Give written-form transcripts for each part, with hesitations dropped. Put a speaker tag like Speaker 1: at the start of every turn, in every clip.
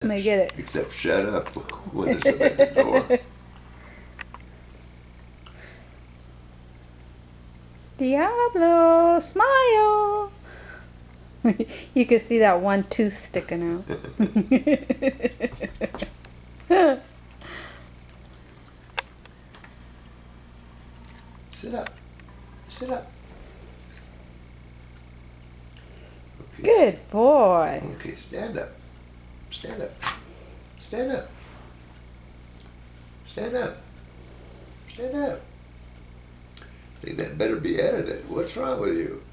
Speaker 1: Let me get it.
Speaker 2: Except shut up when there's somebody at the door.
Speaker 1: Diablo, smile. You can see that one tooth sticking out.
Speaker 2: Sit up. Sit up. Okay.
Speaker 1: Good boy.
Speaker 2: Okay, stand up. Stand up. Stand up. Stand up. Stand up. I think that better be edited. What's wrong with you?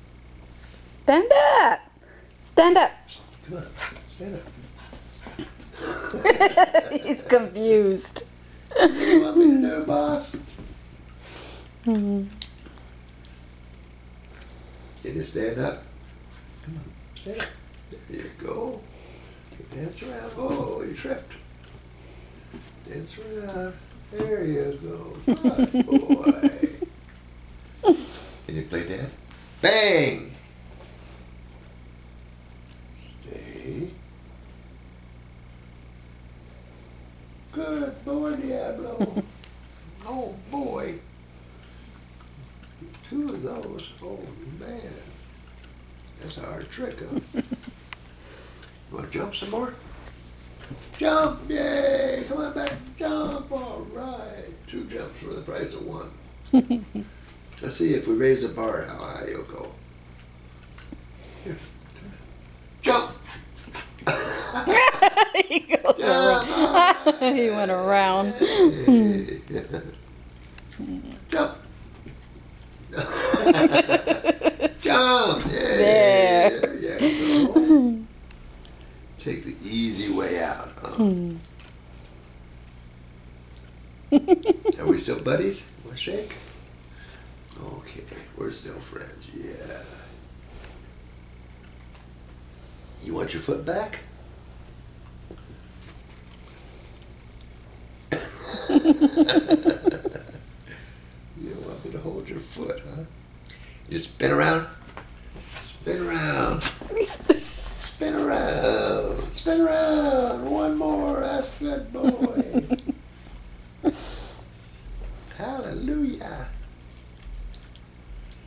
Speaker 1: Stand up. Stand up.
Speaker 2: Come on, stand up.
Speaker 1: He's confused.
Speaker 2: What do you want me to do, boss?
Speaker 1: Mm-hmm.
Speaker 2: Can you stand up? Come on, stand up. There you go. Dance around. Oh, you tripped. Dance around. There you go. Good boy. Can you play Dad? Bang! Stay. Good boy, Diablo. Oh, boy. 2 of those. Oh, man. That's a hard trick, huh? You want to jump some more? Jump! Yay! Come on back. Jump! All right. 2 jumps for the price of 1. Let's see if we raise the bar, how high you'll go. Here. Jump!
Speaker 1: He goes around. He went around.
Speaker 2: Hey. Jump! Jump! Yay. There you go. Take the easy way out. Are we still buddies? Want to shake? Okay, we're still friends, yeah. You want your foot back? You don't want me to hold your foot, huh? You spin around? Spin around. Spin around. Spin around. One more. That's good, boy. Hallelujah.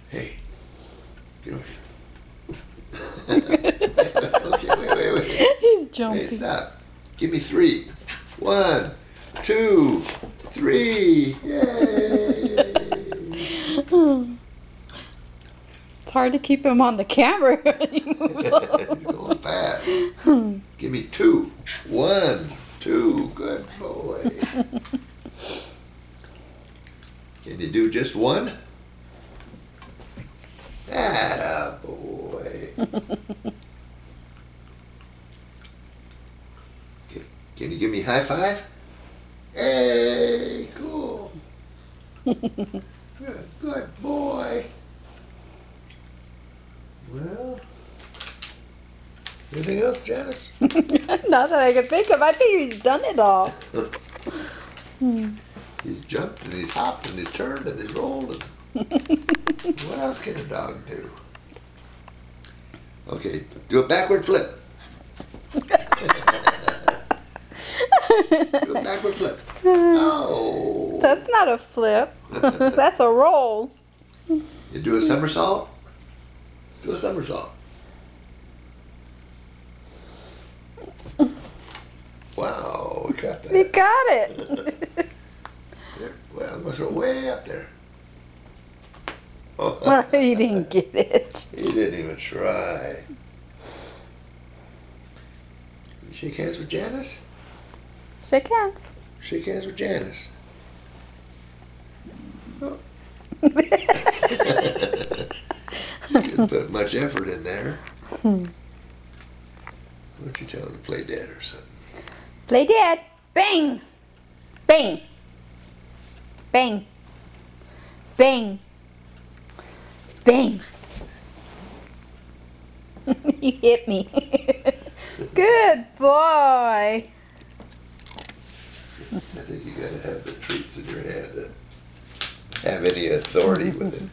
Speaker 2: Hey. Get over here. Okay, wait.
Speaker 1: He's jumping.
Speaker 2: Hey, stop. Give me 3. 1, 2, 3. Yay.
Speaker 1: It's hard to keep him on the camera. He moves on.
Speaker 2: He's going fast. Give me 2. 1, 2. Good boy. Can you do just 1? Atta boy. Okay. Can you give me a high 5? Hey, cool. Good boy. Well, anything else, Janice?
Speaker 1: Not that I can think of. I think he's done it all.
Speaker 2: He's jumped and he's hopped and he's turned and he's rolled. And what else can a dog do? Okay, do a backward flip. Do a backward flip. Oh.
Speaker 1: That's not a flip. That's a roll.
Speaker 2: You do a somersault? Do a somersault. Wow, we got that.
Speaker 1: You got it.
Speaker 2: Well, it was way up there. Oh.
Speaker 1: Well, he didn't get it.
Speaker 2: He didn't even try. Shake hands with Janice?
Speaker 1: Shake hands.
Speaker 2: Shake hands with Janice. Oh. Didn't put much effort in there. Why don't you tell him to play dead or something?
Speaker 1: Play dead. Bang. Bang. Bang. Bang. Bang. You hit me. Good boy.
Speaker 2: I think you gotta have the treats in your hand to have any authority with it.